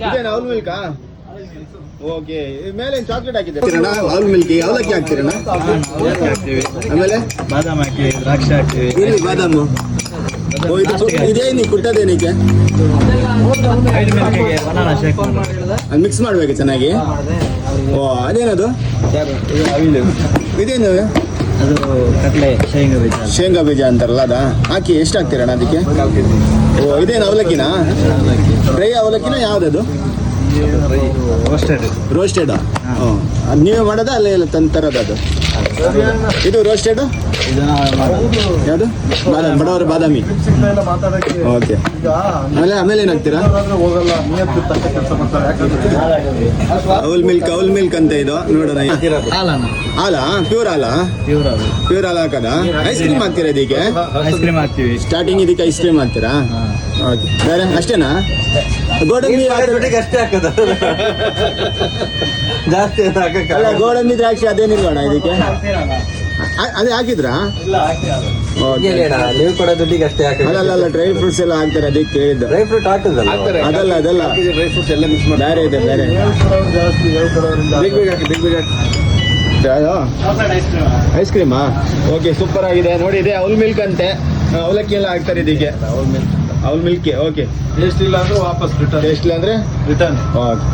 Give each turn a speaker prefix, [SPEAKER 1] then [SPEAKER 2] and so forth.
[SPEAKER 1] ಇದೇನಾ ಅವಲ್ ಮಿಲ್ಕಾ? ಓಕೆ, ಮೇಲೆ ಚಾಕ್ಲೇಟ್ ಹಾಕಿದ್ದೀರಾ? ಅವಲ್ ಮಿಲ್ಕಿ ಅವಲಕ್ಕಿ ಹಾಕ್ತೀರಣ್ಣ? ಆಮೇಲೆ
[SPEAKER 2] ಬಾದಾಮ್ ಹಾಕಿ, ದ್ರಾಕ್ಷಿ ಹಾಕ್ತೀವಿ.
[SPEAKER 1] ಇಲ್ಲಿ ಬಾದಾಮು. ಓ, ಇದೇನು ಕುಟ್ಟದೇನಕ್ಕೆ? ಅದು ಮಿಕ್ಸ್ ಮಾಡ್ಬೇಕು ಚೆನ್ನಾಗಿ. ಓ, ಅದೇನದು? ಇದೇನು?
[SPEAKER 2] ಅದು ಕಡಲೆ ಶೇಂಗಾ ಬೀಜ.
[SPEAKER 1] ಶೇಂಗಾ ಬೀಜ ಅಂತಾರಲ್ಲ, ಅದಾ ಹಾಕಿ ಎಷ್ಟು ಹಾಕ್ತೀರಣ್ಣ ಅದಕ್ಕೆ? ಓ, ಇದೇನು ಅವಲಕ್ಕಿನಾ? ಡ್ರೈ ಅವಲಕ್ಕಿನ ಯಾವ್ದದು? ರೋಸ್ಟೆಡ್. ಅದು ನೀವೇ ಮಾಡೋದಾ ಅಲ್ಲ ಎಲ್ಲ ತರೋದು ಅದು? ಇದು ರೋಸ್ಟೆಡ್ ಯಾವುದು? ಬಾದಾಮಿ, ಬಡವರ ಬಾದಾಮಿ. ಓಕೆ, ಆಮೇಲೆ ಏನು ಹಾಕ್ತೀರಾ? ಅವಲ್ ಮಿಲ್ಕ್ ಅಂತ ಇದು ನೋಡೋಣ. ಹಾಲಾ? ಪ್ಯೂರ್ ಹಾಲಾ? ಪ್ಯೂರ್ ಹಾಲು ಹಾಕದ? ಐಸ್ ಕ್ರೀಮ್ ಹಾಕ್ತೀರಾ ಇದಕ್ಕೆ?
[SPEAKER 2] ಐಸ್ ಕ್ರೀಮ್ ಹಾಕ್ತೀವಿ.
[SPEAKER 1] ಸ್ಟಾರ್ಟಿಂಗ್ ಇದಕ್ಕೆ ಐಸ್ ಕ್ರೀಮ್ ಹಾಕ್ತೀರಾ? ಓಕೆ, ಬೇರೆ ಅಷ್ಟೇನಾ? ಗೋಡಂಬಿ
[SPEAKER 2] ಅಷ್ಟೇ ಹಾಕೋದು, ಜಾಸ್ತಿ
[SPEAKER 1] ಅಲ್ಲ, ಗೋಡಂಬಿ ದ್ರಾಕ್ಷಿ ಅದೇನಿಲ್ವಣ ಇದಕ್ಕೆ? ಅದೇ ಹಾಕಿದ್ರಾ?
[SPEAKER 2] ನೀವು ಕೊಡೋ ದುಡ್ಡಿಗೆ ಅಷ್ಟೇ ಹಾಕಿ.
[SPEAKER 1] ಅಲ್ಲ, ಡ್ರೈ ಫ್ರೂಟ್ಸ್ ಎಲ್ಲ ಹಾಕ್ತಾರೆ, ಅದಕ್ಕೆ ಕೇಳಿದ್ದು.
[SPEAKER 2] ಡ್ರೈ ಫ್ರೂಟ್ ಹಾಕುದಲ್ಲ,
[SPEAKER 1] ಅದಲ್ಲ ಡ್ರೈ ಫ್ರೂಟ್ಸ್ ಎಲ್ಲ ಮಿಕ್ಸ್ ಮಾಡಿ ಬೇರೆ ಇದೆ, ಬೇರೆ. ಐಸ್ ಕ್ರೀಮಾ? ಓಕೆ, ಸೂಪರ್ ಆಗಿದೆ ನೋಡಿ. ಇದೆ ಅವಲ್ ಮಿಲ್ಕ್ ಅಂತೆ, ಅವಲಕ್ಕಿ ಎಲ್ಲ ಹಾಕ್ತಾರೆ ಇದಕ್ಕೆ. ಅವಲ್ ಮಿಲ್ಕ್ ಓಕೆ.
[SPEAKER 2] ಟೇಸ್ಟ್ ಇಲ್ಲ ಅಂದ್ರೆ ವಾಪಸ್ ರಿಟರ್ನ್.
[SPEAKER 1] ಟೇಸ್ಟ್ ಇಲ್ಲ ಅಂದ್ರೆ
[SPEAKER 2] ರಿಟರ್ನ್.
[SPEAKER 1] ಓಕೆ.